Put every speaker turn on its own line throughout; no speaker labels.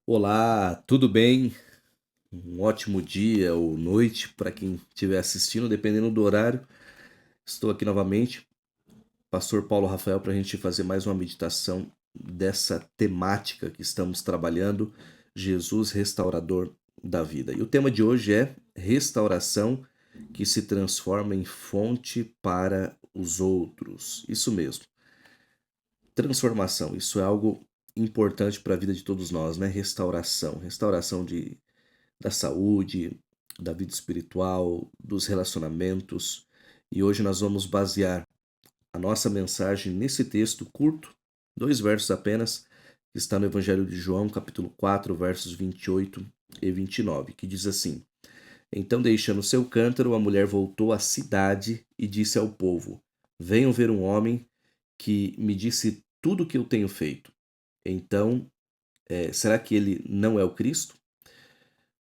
Olá, tudo bem? Um ótimo dia ou noite para quem estiver assistindo, dependendo do horário. Estou aqui novamente, Pastor Paulo Rafael, para a gente fazer mais uma meditação dessa temática que estamos trabalhando, Jesus restaurador da vida. E o tema de hoje é restauração que se transforma em fonte para os outros. Isso mesmo. Transformação, isso é algo importante para a vida de todos nós, né? Restauração da saúde, da vida espiritual, dos relacionamentos. E hoje nós vamos basear a nossa mensagem nesse texto curto, 2 versos apenas, que está no Evangelho de João, capítulo 4, versos 28 e 29, que diz assim: Então, deixando seu cântaro, a mulher voltou à cidade e disse ao povo: Venham ver um homem que me disse tudo o que eu tenho feito. Então, será que ele não é o Cristo?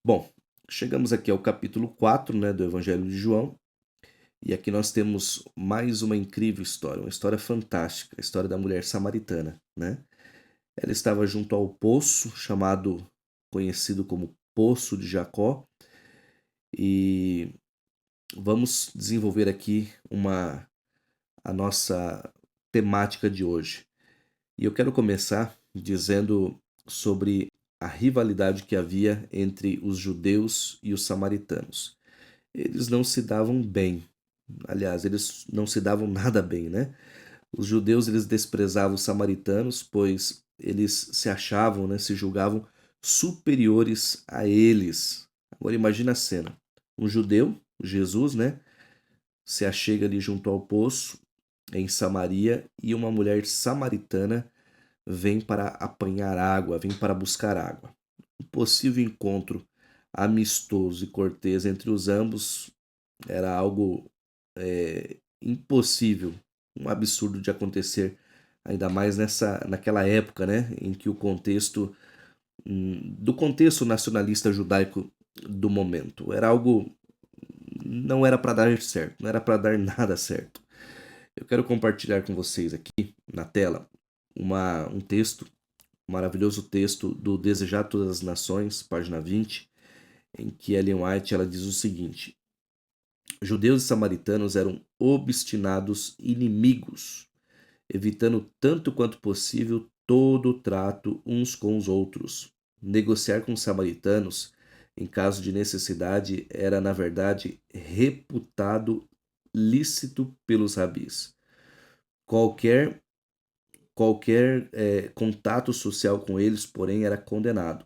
Bom, chegamos aqui ao capítulo 4, né, do Evangelho de João, e aqui nós temos mais uma incrível história, uma história fantástica, a história da mulher samaritana, né? Ela estava junto ao poço, conhecido como Poço de Jacó, e vamos desenvolver aqui a nossa temática de hoje. E eu quero começar dizendo sobre a rivalidade que havia entre os judeus e os samaritanos. Eles não se davam bem. Aliás, eles não se davam nada bem, né? Os judeus eles desprezavam os samaritanos, pois eles se achavam, né, se julgavam superiores a eles. Agora imagina a cena. Um judeu, Jesus, né, se achega ali junto ao poço em Samaria e uma mulher samaritana vem para apanhar água, vem para buscar água. Um possível encontro amistoso e cortês entre os ambos era algo impossível, um absurdo de acontecer, ainda mais naquela época, né, em que o contexto do contexto nacionalista judaico do momento era algo não era para dar certo, não era para dar nada certo. Eu quero compartilhar com vocês aqui na tela um texto, um maravilhoso texto do Desejar Todas as Nações, página 20, em que Ellen White ela diz o seguinte: Judeus e samaritanos eram obstinados inimigos, evitando tanto quanto possível todo o trato uns com os outros. Negociar com os samaritanos, em caso de necessidade, era, na verdade, reputado lícito pelos rabis. Qualquer, qualquer contato social com eles, porém, era condenado.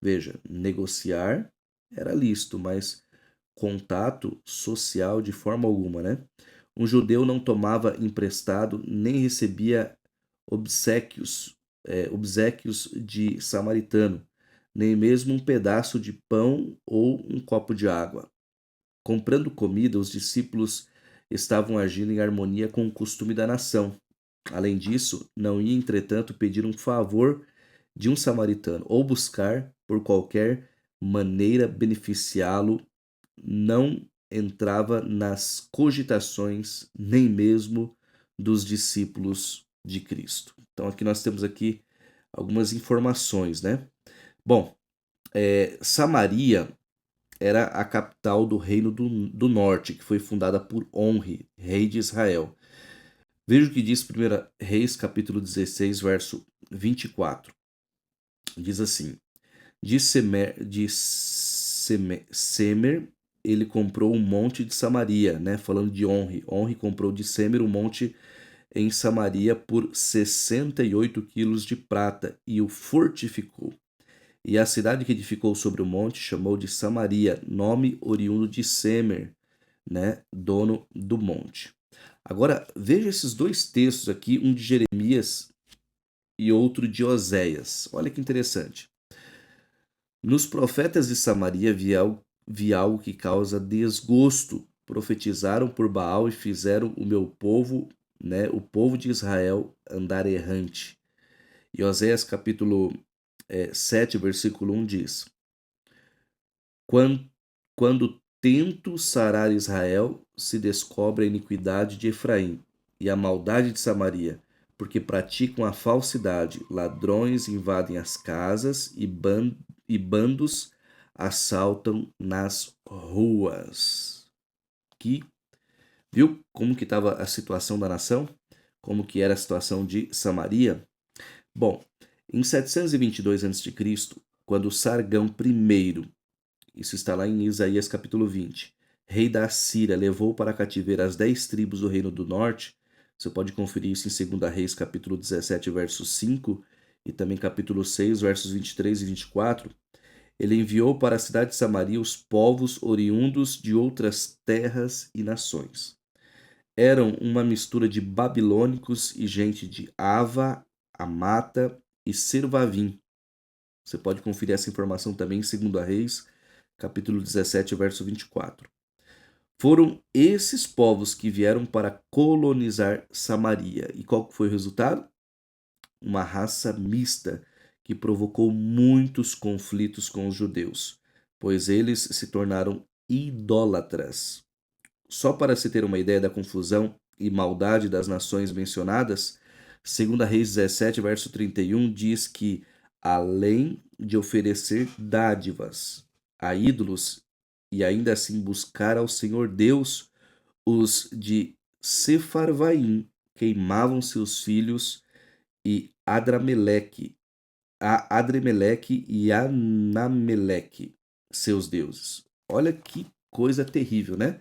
Veja, negociar era lícito, mas contato social de forma alguma, né? Um judeu não tomava emprestado nem recebia obsequios de samaritano, nem mesmo um pedaço de pão ou um copo de água. Comprando comida, os discípulos estavam agindo em harmonia com o costume da nação. Além disso, não ia, entretanto, pedir um favor de um samaritano ou buscar, por qualquer maneira, beneficiá-lo, não entrava nas cogitações nem mesmo dos discípulos de Cristo. Então aqui nós temos aqui algumas informações, né? Bom, Samaria era a capital do Reino do Norte, que foi fundada por Onri, rei de Israel. Veja o que diz 1 Reis, capítulo 16, verso 24. Diz assim: Semer, ele comprou um monte de Samaria, né? Falando de Onri. Onri comprou de Semer um monte em Samaria por 68 quilos de prata e o fortificou. E a cidade que edificou sobre o monte chamou de Samaria, nome oriundo de Semer, né? Dono do monte. Agora, veja esses dois textos aqui, um de Jeremias e outro de Oséias. Olha que interessante. Nos profetas de Samaria vi algo que causa desgosto. Profetizaram por Baal e fizeram o meu povo, né, o povo de Israel, andar errante. E Oséias capítulo 7, versículo 1 diz: Quando, quando tento sarar Israel, se descobre a iniquidade de Efraim e a maldade de Samaria, porque praticam a falsidade. Ladrões invadem as casas e bandos assaltam nas ruas. Que viu como que estava a situação da nação? Como que era a situação de Samaria? Bom, em 722 a.C., quando Sargão I, isso está lá em Isaías capítulo 20, rei da Assíria, levou para cativeiro as 10 tribos do reino do norte. Você pode conferir isso em 2 Reis capítulo 17, verso 5, e também capítulo 6, versos 23 e 24. Ele enviou para a cidade de Samaria os povos oriundos de outras terras e nações. Eram uma mistura de babilônicos e gente de Ava, Amata e Servavim. Você pode conferir essa informação também em 2 Reis, capítulo 17, verso 24. Foram esses povos que vieram para colonizar Samaria. E qual foi o resultado? Uma raça mista que provocou muitos conflitos com os judeus, pois eles se tornaram idólatras. Só para se ter uma ideia da confusão e maldade das nações mencionadas, 2 Reis 17, verso 31 diz que, além de oferecer dádivas a ídolos e ainda assim buscar ao Senhor Deus, os de Sefarvaim queimavam seus filhos e Adrameleque e Anameleque, seus deuses. Olha que coisa terrível, né?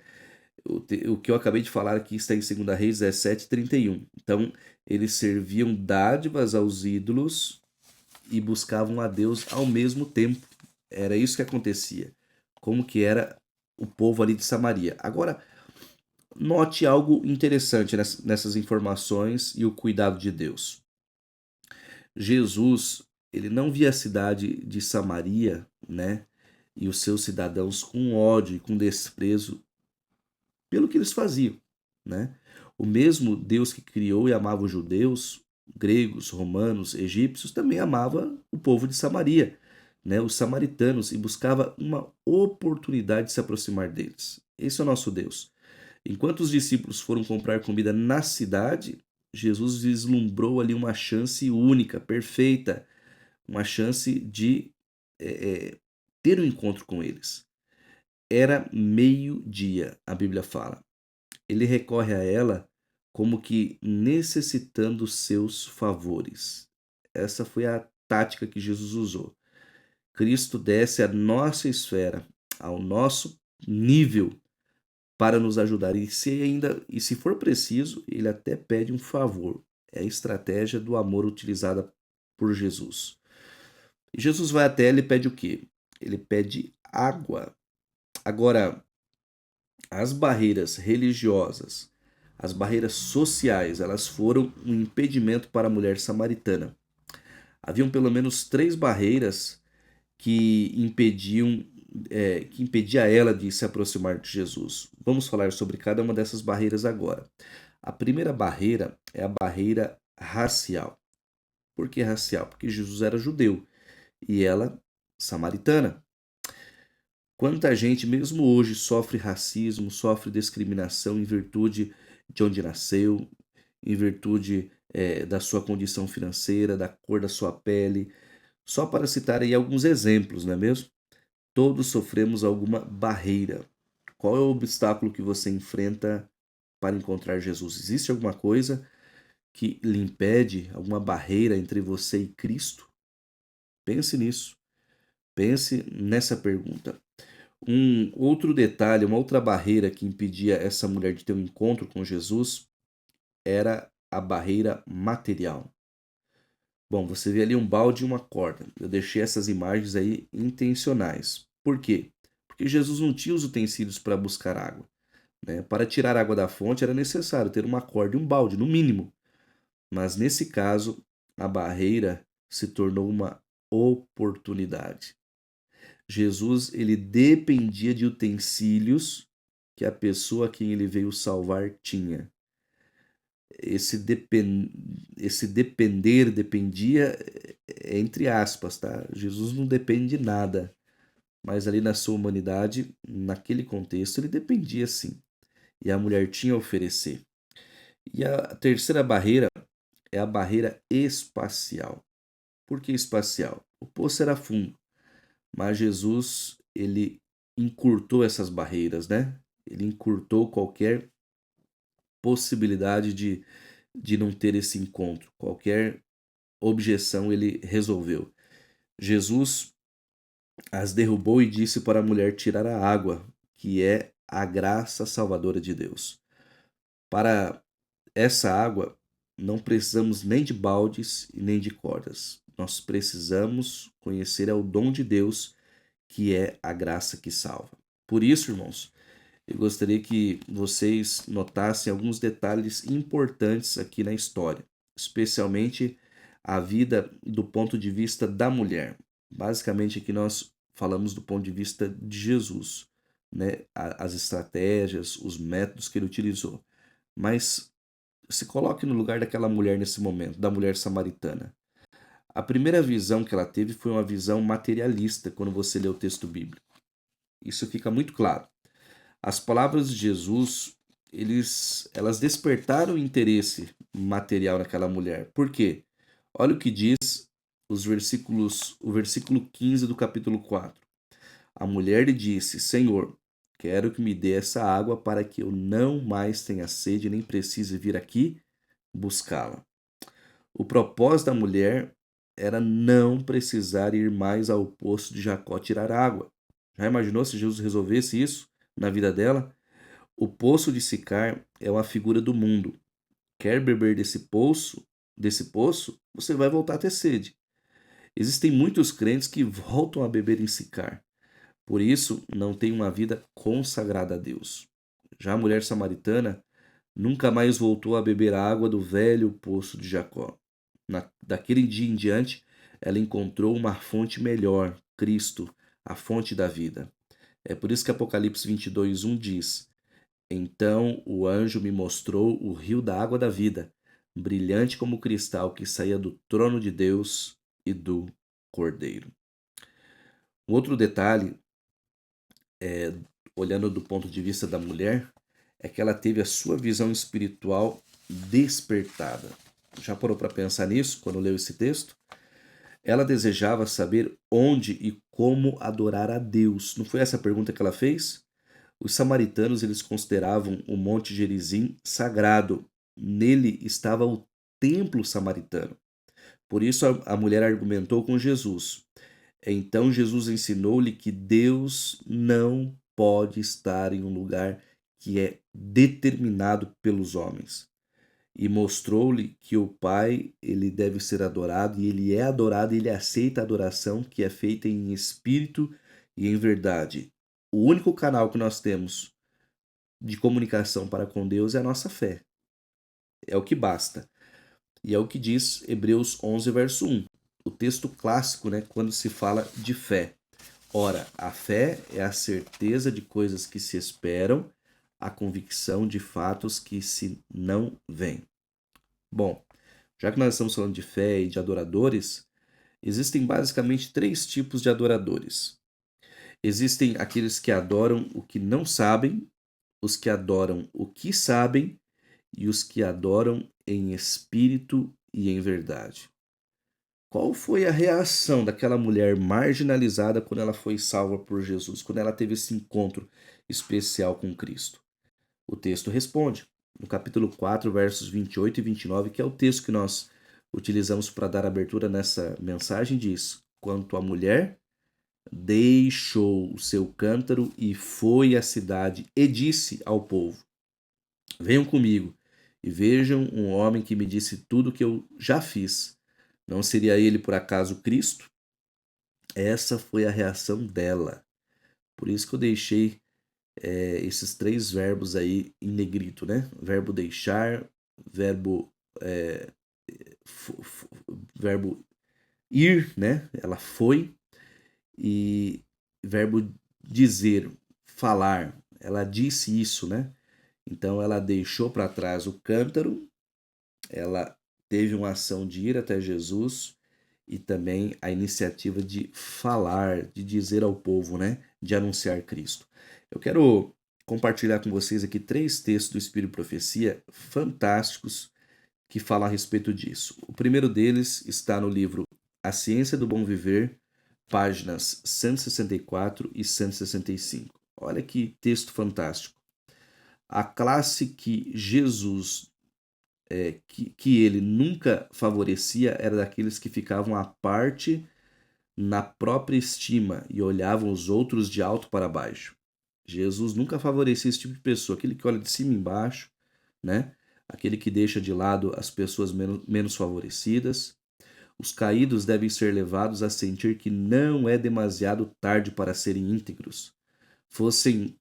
O que eu acabei de falar aqui está em 2 Reis 17, 31. Então, eles serviam dádivas aos ídolos e buscavam a Deus ao mesmo tempo. Era isso que acontecia. Como que era o povo ali de Samaria. Agora, note algo interessante nessas informações e o cuidado de Deus. Jesus, ele não via a cidade de Samaria, né, e os seus cidadãos com ódio e com desprezo pelo que eles faziam, né? O mesmo Deus que criou e amava os judeus, gregos, romanos, egípcios, também amava o povo de Samaria, né, os samaritanos, e buscava uma oportunidade de se aproximar deles. Esse é o nosso Deus. Enquanto os discípulos foram comprar comida na cidade, Jesus vislumbrou ali uma chance única, perfeita, uma chance de ter um encontro com eles. Era meio-dia, a Bíblia fala. Ele recorre a ela como que necessitando seus favores. Essa foi a tática que Jesus usou. Cristo desce à nossa esfera, ao nosso nível, para nos ajudar. E se for preciso, ele até pede um favor. É a estratégia do amor utilizada por Jesus. E Jesus vai até ela e pede o quê? Ele pede água. Agora, as barreiras religiosas, as barreiras sociais, elas foram um impedimento para a mulher samaritana. Haviam pelo menos 3 barreiras que impedia ela de se aproximar de Jesus. Vamos falar sobre cada uma dessas barreiras agora. A primeira barreira é a barreira racial. Por que racial? Porque Jesus era judeu e ela samaritana. Quanta gente, mesmo hoje, sofre racismo, sofre discriminação em virtude de onde nasceu, em virtude da sua condição financeira, da cor da sua pele. Só para citar aí alguns exemplos, não é mesmo? Todos sofremos alguma barreira. Qual é o obstáculo que você enfrenta para encontrar Jesus? Existe alguma coisa que lhe impede, alguma barreira entre você e Cristo? Pense nisso. Pense nessa pergunta. Um outro detalhe, uma outra barreira que impedia essa mulher de ter um encontro com Jesus era a barreira material. Bom, você vê ali um balde e uma corda. Eu deixei essas imagens aí intencionais. Por quê? Porque Jesus não tinha os utensílios para buscar água, né? Para tirar água da fonte era necessário ter uma corda e um balde, no mínimo. Mas nesse caso, a barreira se tornou uma oportunidade. Jesus, ele dependia de utensílios que a pessoa a quem ele veio salvar tinha. Esse, depen... Esse depender, dependia, entre aspas, tá? Jesus não depende de nada, mas ali na sua humanidade, naquele contexto, ele dependia sim. E a mulher tinha a oferecer. E a terceira barreira é a barreira espacial. Por que espacial? O poço era fundo, mas Jesus, ele encurtou essas barreiras, né? Ele encurtou qualquer possibilidade de não ter esse encontro, qualquer objeção ele resolveu. Jesus as derrubou e disse para a mulher tirar a água, que é a graça salvadora de Deus. Para essa água, não precisamos nem de baldes e nem de cordas. Nós precisamos conhecer o dom de Deus, que é a graça que salva. Por isso, irmãos, eu gostaria que vocês notassem alguns detalhes importantes aqui na história, especialmente a vida do ponto de vista da mulher. Basicamente, aqui nós falamos do ponto de vista de Jesus, né? As estratégias, os métodos que ele utilizou. Mas se coloque no lugar daquela mulher nesse momento, da mulher samaritana. A primeira visão que ela teve foi uma visão materialista quando você lê o texto bíblico. Isso fica muito claro. As palavras de Jesus, elas despertaram interesse material naquela mulher. Por quê? Olha o que diz o versículo 15 do capítulo 4. A mulher lhe disse: Senhor, quero que me dê essa água para que eu não mais tenha sede nem precise vir aqui buscá-la. O propósito da mulher era não precisar ir mais ao poço de Jacó tirar água. Já imaginou se Jesus resolvesse isso na vida dela? O poço de Sicar é uma figura do mundo. Quer beber desse poço, você vai voltar a ter sede. Existem muitos crentes que voltam a beber em Sicar. Por isso, não tem uma vida consagrada a Deus. Já a mulher samaritana nunca mais voltou a beber a água do velho poço de Jacó. Daquele dia em diante, ela encontrou uma fonte melhor, Cristo, a fonte da vida. É por isso que Apocalipse 22:1 diz: Então o anjo me mostrou o rio da água da vida, brilhante como cristal que saía do trono de Deus e do Cordeiro. Um outro detalhe, olhando do ponto de vista da mulher, é que ela teve a sua visão espiritual despertada. Já parou para pensar nisso quando leu esse texto? Ela desejava saber onde e como adorar a Deus. Não foi essa a pergunta que ela fez? Os samaritanos eles consideravam o Monte Gerizim sagrado. Nele estava o templo samaritano. Por isso a mulher argumentou com Jesus. Então Jesus ensinou-lhe que Deus não pode estar em um lugar que é determinado pelos homens. E mostrou-lhe que o Pai, ele deve ser adorado, e ele é adorado, e ele aceita a adoração que é feita em espírito e em verdade. O único canal que nós temos de comunicação para com Deus é a nossa fé. É o que basta. E é o que diz Hebreus 11, verso 1. O texto clássico, né, quando se fala de fé. Ora, a fé é a certeza de coisas que se esperam, a convicção de fatos que se não veem. Bom, já que nós estamos falando de fé e de adoradores, existem basicamente três tipos de adoradores. Existem aqueles que adoram o que não sabem, os que adoram o que sabem e os que adoram em espírito e em verdade. Qual foi a reação daquela mulher marginalizada quando ela foi salva por Jesus, quando ela teve esse encontro especial com Cristo? O texto responde, no capítulo 4, versos 28 e 29, que é o texto que nós utilizamos para dar abertura nessa mensagem, diz: Quanto à mulher, deixou o seu cântaro e foi à cidade e disse ao povo: Venham comigo e vejam um homem que me disse tudo o que eu já fiz. Não seria ele por acaso Cristo? Essa foi a reação dela. Por isso que eu deixei esses três verbos aí em negrito, né? Verbo deixar, verbo, é, verbo ir, né? Ela foi, e verbo dizer, falar. Ela disse isso, né? Então ela deixou para trás o cântaro, ela teve uma ação de ir até Jesus e também a iniciativa de falar, de dizer ao povo, né? De anunciar Cristo. Eu quero compartilhar com vocês aqui três textos do Espírito e Profecia fantásticos que falam a respeito disso. O primeiro deles está no livro A Ciência do Bom Viver, páginas 164 e 165. Olha que texto fantástico. A classe que Jesus, que ele nunca favorecia, era daqueles que ficavam à parte na própria estima e olhavam os outros de alto para baixo. Jesus nunca favorecia esse tipo de pessoa, aquele que olha de cima embaixo, né? Aquele que deixa de lado as pessoas menos favorecidas. Os caídos devem ser levados a sentir que não é demasiado tarde para serem íntegros.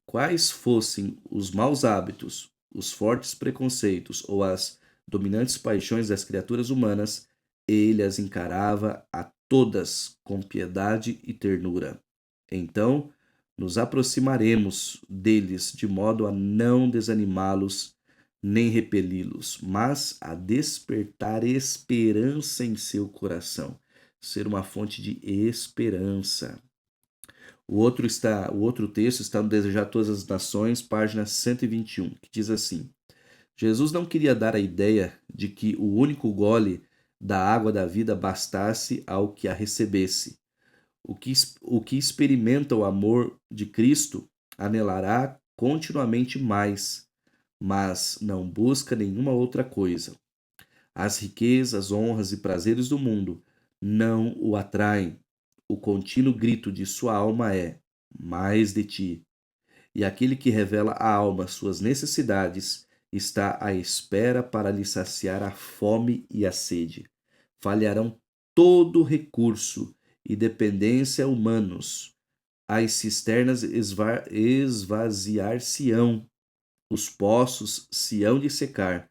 Quais fossem os maus hábitos, os fortes preconceitos ou as dominantes paixões das criaturas humanas, ele as encarava a todas com piedade e ternura. Então, nos aproximaremos deles de modo a não desanimá-los nem repeli-los, mas a despertar esperança em seu coração, ser uma fonte de esperança. O outro texto está no Desejar Todas as Nações, página 121, que diz assim: Jesus não queria dar a ideia de que o único gole da água da vida bastasse ao que a recebesse. O que experimenta o amor de Cristo anelará continuamente mais, mas não busca nenhuma outra coisa. As riquezas, honras e prazeres do mundo não o atraem. O contínuo grito de sua alma é: mais de ti. E aquele que revela à alma suas necessidades está à espera para lhe saciar a fome e a sede. Falharão todo recurso e dependência humanos. As cisternas esvaziar-se-ão, os poços se hão de secar.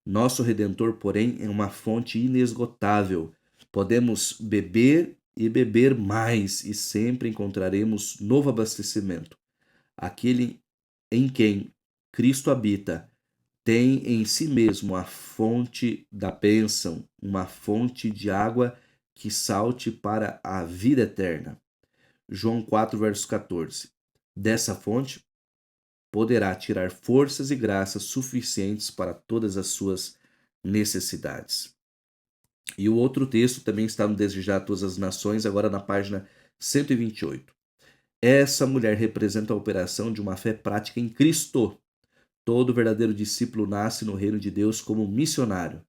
Nosso Redentor, porém, é uma fonte inesgotável. Podemos beber e beber mais e sempre encontraremos novo abastecimento. Aquele em quem Cristo habita tem em si mesmo a fonte da bênção, uma fonte de água que salte para a vida eterna. João 4, verso 14. Dessa fonte poderá tirar forças e graças suficientes para todas as suas necessidades. E o outro texto também está no Desejar Todas as Nações, agora na página 128. Essa mulher representa a operação de uma fé prática em Cristo. Todo verdadeiro discípulo nasce no reino de Deus como missionário.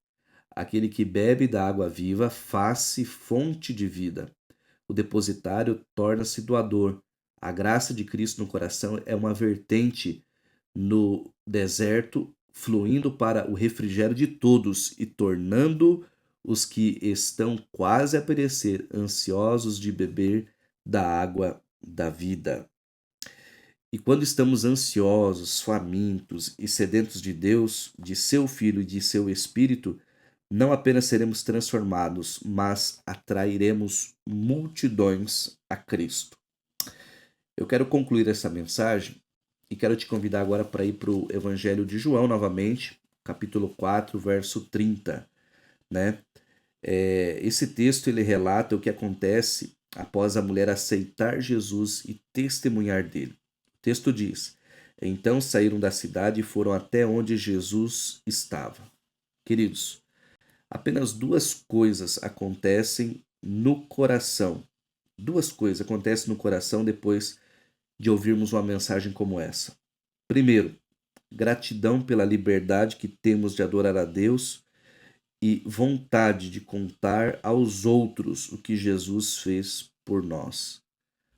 Aquele que bebe da água viva faz-se fonte de vida. O depositário torna-se doador. A graça de Cristo no coração é uma vertente no deserto, fluindo para o refrigério de todos e tornando os que estão quase a perecer ansiosos de beber da água da vida. E quando estamos ansiosos, famintos e sedentos de Deus, de seu Filho e de seu Espírito, não apenas seremos transformados, mas atrairemos multidões a Cristo. Eu quero concluir essa mensagem e quero te convidar agora para ir para o Evangelho de João novamente, capítulo 4, verso 30, né? Esse texto ele relata o que acontece após a mulher aceitar Jesus e testemunhar dele. O texto diz: então saíram da cidade e foram até onde Jesus estava. Queridos, apenas duas coisas acontecem no coração. Duas coisas acontecem no coração depois de ouvirmos uma mensagem como essa. Primeiro, gratidão pela liberdade que temos de adorar a Deus e vontade de contar aos outros o que Jesus fez por nós,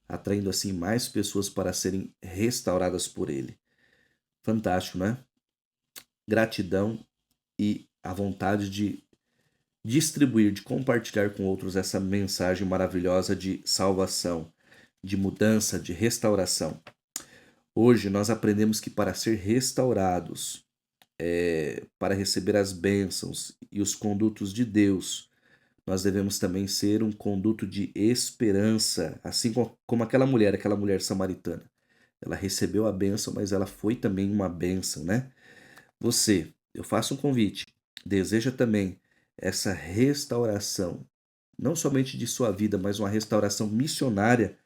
atraindo assim mais pessoas para serem restauradas por Ele. Fantástico, né? Gratidão e a vontade de distribuir, de compartilhar com outros essa mensagem maravilhosa de salvação, de mudança, de restauração. Hoje nós aprendemos que para ser restaurados, para receber as bênçãos e os condutos de Deus, nós devemos também ser um conduto de esperança, assim como aquela mulher samaritana. Ela recebeu a bênção, mas ela foi também uma bênção, né? Você, eu faço um convite, deseja também essa restauração, não somente de sua vida, mas uma restauração missionária,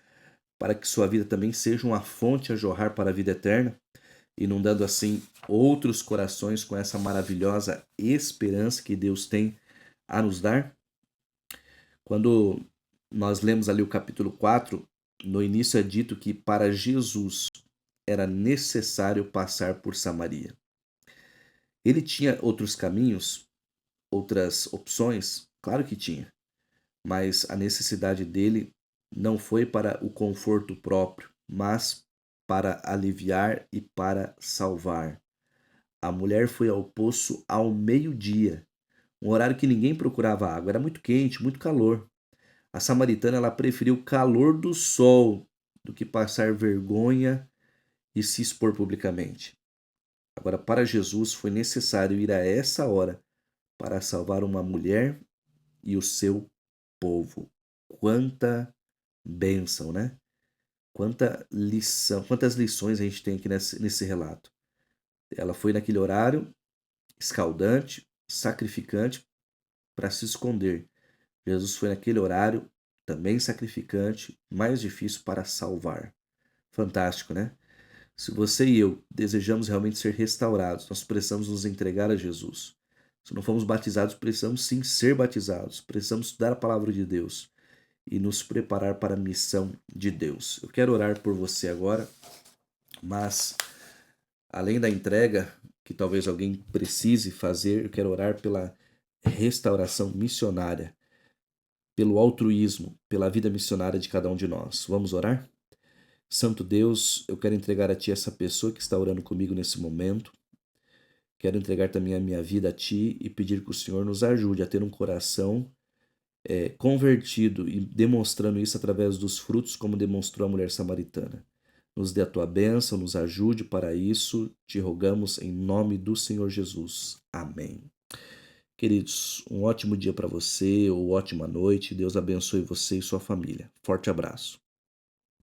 para que sua vida também seja uma fonte a jorrar para a vida eterna? inundando assim outros corações com essa maravilhosa esperança que Deus tem a nos dar. Quando nós lemos ali o capítulo 4, no início é dito que para Jesus era necessário passar por Samaria. Ele tinha outros caminhos, outras opções? Claro que tinha, mas a necessidade dele não foi para o conforto próprio, mas para aliviar e para salvar. A mulher foi ao poço ao meio-dia, um horário que ninguém procurava água, era muito quente, muito calor. A samaritana ela preferiu o calor do sol do que passar vergonha e se expor publicamente. Agora, para Jesus foi necessário ir a essa hora para salvar uma mulher e o seu povo. Quanta bênção, né? Quanta lição, quantas lições a gente tem aqui nesse relato. Ela foi naquele horário escaldante, sacrificante para se esconder. Jesus foi naquele horário também sacrificante, mais difícil para salvar. Fantástico, né? Se você e eu desejamos realmente ser restaurados, nós precisamos nos entregar a Jesus. Se não fomos batizados, precisamos sim ser batizados. Precisamos estudar a palavra de Deus e nos preparar para a missão de Deus. Eu quero orar por você agora, mas além da entrega que talvez alguém precise fazer, eu quero orar pela restauração missionária, pelo altruísmo, pela vida missionária de cada um de nós. Vamos orar? Santo Deus, eu quero entregar a Ti essa pessoa que está orando comigo nesse momento. Quero entregar também a minha vida a Ti e pedir que o Senhor nos ajude a ter um coração convertido e demonstrando isso através dos frutos, como demonstrou a mulher samaritana. Nos dê a Tua bênção, nos ajude para isso, te rogamos em nome do Senhor Jesus. Amém. Queridos, um ótimo dia para você ou ótima noite. Deus abençoe você e sua família. Forte abraço.